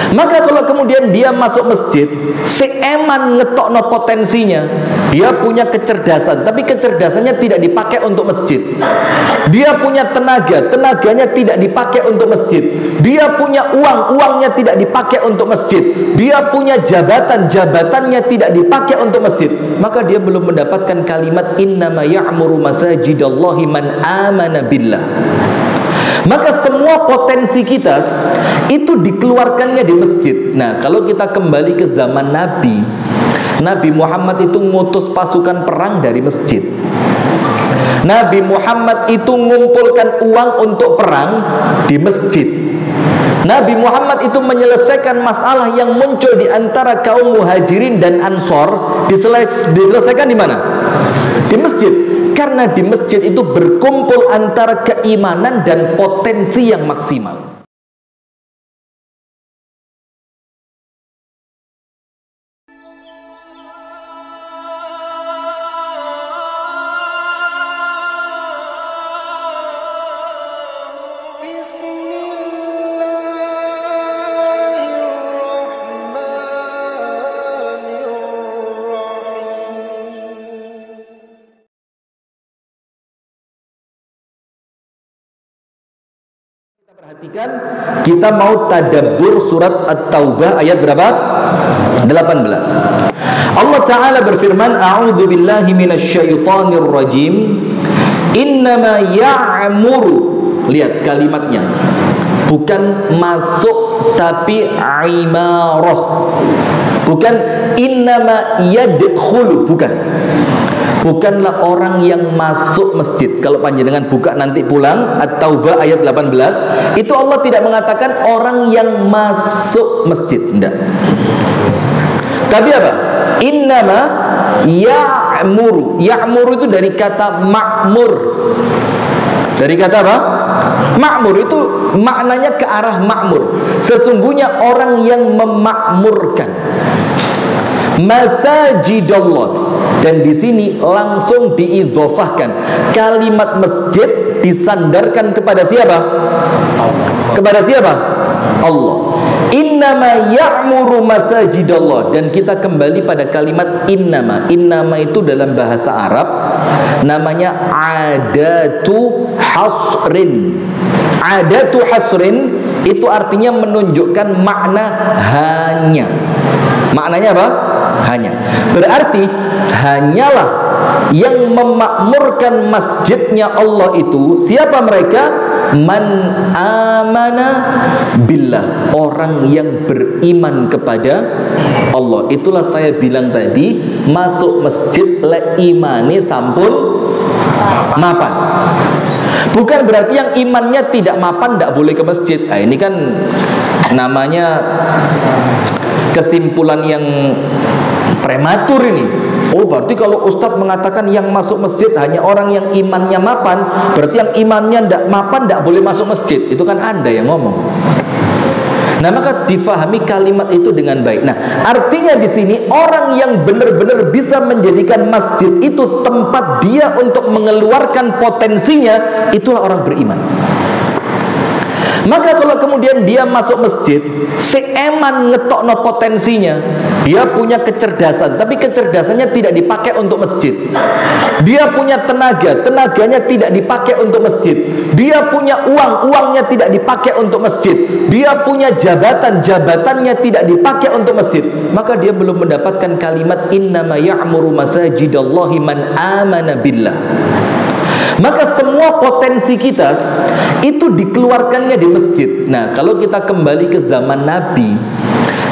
Maka kalau kemudian dia masuk masjid, si eman ngetokno potensinya, dia punya kecerdasan, tapi kecerdasannya tidak dipakai untuk masjid. Dia punya tenaga, tenaganya tidak dipakai untuk masjid. Dia punya uang, uangnya tidak dipakai untuk masjid. Dia punya jabatan, jabatannya tidak dipakai untuk masjid. Maka dia belum mendapatkan kalimat innama ya'muru masajidallahi man amana billah. Maka semua potensi kita itu dikeluarkannya di masjid. Nah, kalau kita kembali ke zaman Nabi, Nabi Muhammad itu ngutus pasukan perang dari masjid. Nabi Muhammad itu mengumpulkan uang untuk perang di masjid. Nabi Muhammad itu menyelesaikan masalah yang muncul di antara kaum muhajirin dan ansor, diselesaikan di mana? Di masjid. Karena di masjid itu berkumpul antara keimanan dan potensi yang maksimal. Perhatikan, kita mau tadabbur surat At-Taubah ayat berapa? 18. Allah Ta'ala berfirman, a'udzu billahi minasyaitonir rajim. Innama ya'muru. Lihat kalimatnya. Bukan masuk tapi imarah. Bukan innama yadkhulu, bukan. Bukanlah orang yang masuk masjid. Kalau panjenengan buka nanti pulang At-Taubah ayat 18, itu Allah tidak mengatakan orang yang masuk masjid, enggak. Tapi apa? Innama ya'muru. Ya'muru itu dari kata ma'mur. Dari kata apa? Ma'mur itu maknanya ke arah makmur. Sesungguhnya orang yang memakmurkan masajidallah. Dan di sini langsung diidzofahkan kalimat masjid disandarkan kepada siapa? Kepada siapa? Allah. Innama ya'muru masajidallah. Dan kita kembali pada kalimat innama. Innama itu dalam bahasa Arab namanya adatu hasrin. Adatu hasrin itu artinya menunjukkan makna hanya. Maknanya apa? Hanya. Berarti hanyalah yang memakmurkan masjidnya Allah itu siapa mereka? Man amana billah, orang yang beriman kepada Allah. Itulah saya bilang tadi, masuk masjid le imane sampun mapan. Bukan berarti yang imannya tidak mapan tidak boleh ke masjid. Nah, ini kan namanya kesimpulan yang prematur ini. Oh, berarti kalau Ustadz mengatakan yang masuk masjid hanya orang yang imannya mapan, berarti yang imannya tidak mapan tidak boleh masuk masjid. Itu kan Anda yang ngomong. Nah, maka difahami kalimat itu dengan baik. Nah, artinya di sini orang yang benar-benar bisa menjadikan masjid itu tempat dia untuk mengeluarkan potensinya, itulah orang beriman. Maka kalau kemudian dia masuk masjid, si eman ngetokno potensinya, dia punya kecerdasan, tapi kecerdasannya tidak dipakai untuk masjid. Dia punya tenaga, tenaganya tidak dipakai untuk masjid. Dia punya uang, uangnya tidak dipakai untuk masjid. Dia punya jabatan, jabatannya tidak dipakai untuk masjid. Maka dia belum mendapatkan kalimat innama ya'muru masajidallahi man amana billah. Maka semua potensi kita itu dikeluarkannya di masjid. Nah, kalau kita kembali ke zaman Nabi,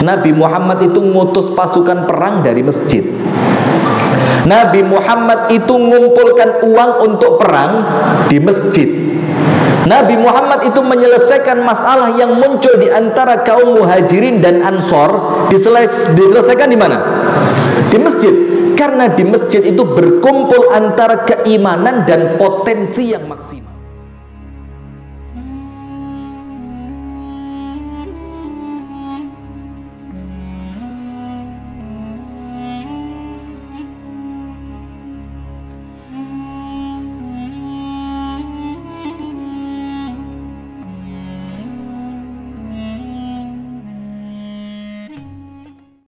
Nabi Muhammad itu ngutus pasukan perang dari masjid. Nabi Muhammad itu mengumpulkan uang untuk perang di masjid. Nabi Muhammad itu menyelesaikan masalah yang muncul di antara kaum muhajirin dan ansor, diselesaikan di mana? Di masjid. Karena di masjid itu berkumpul antara keimanan dan potensi yang maksimal.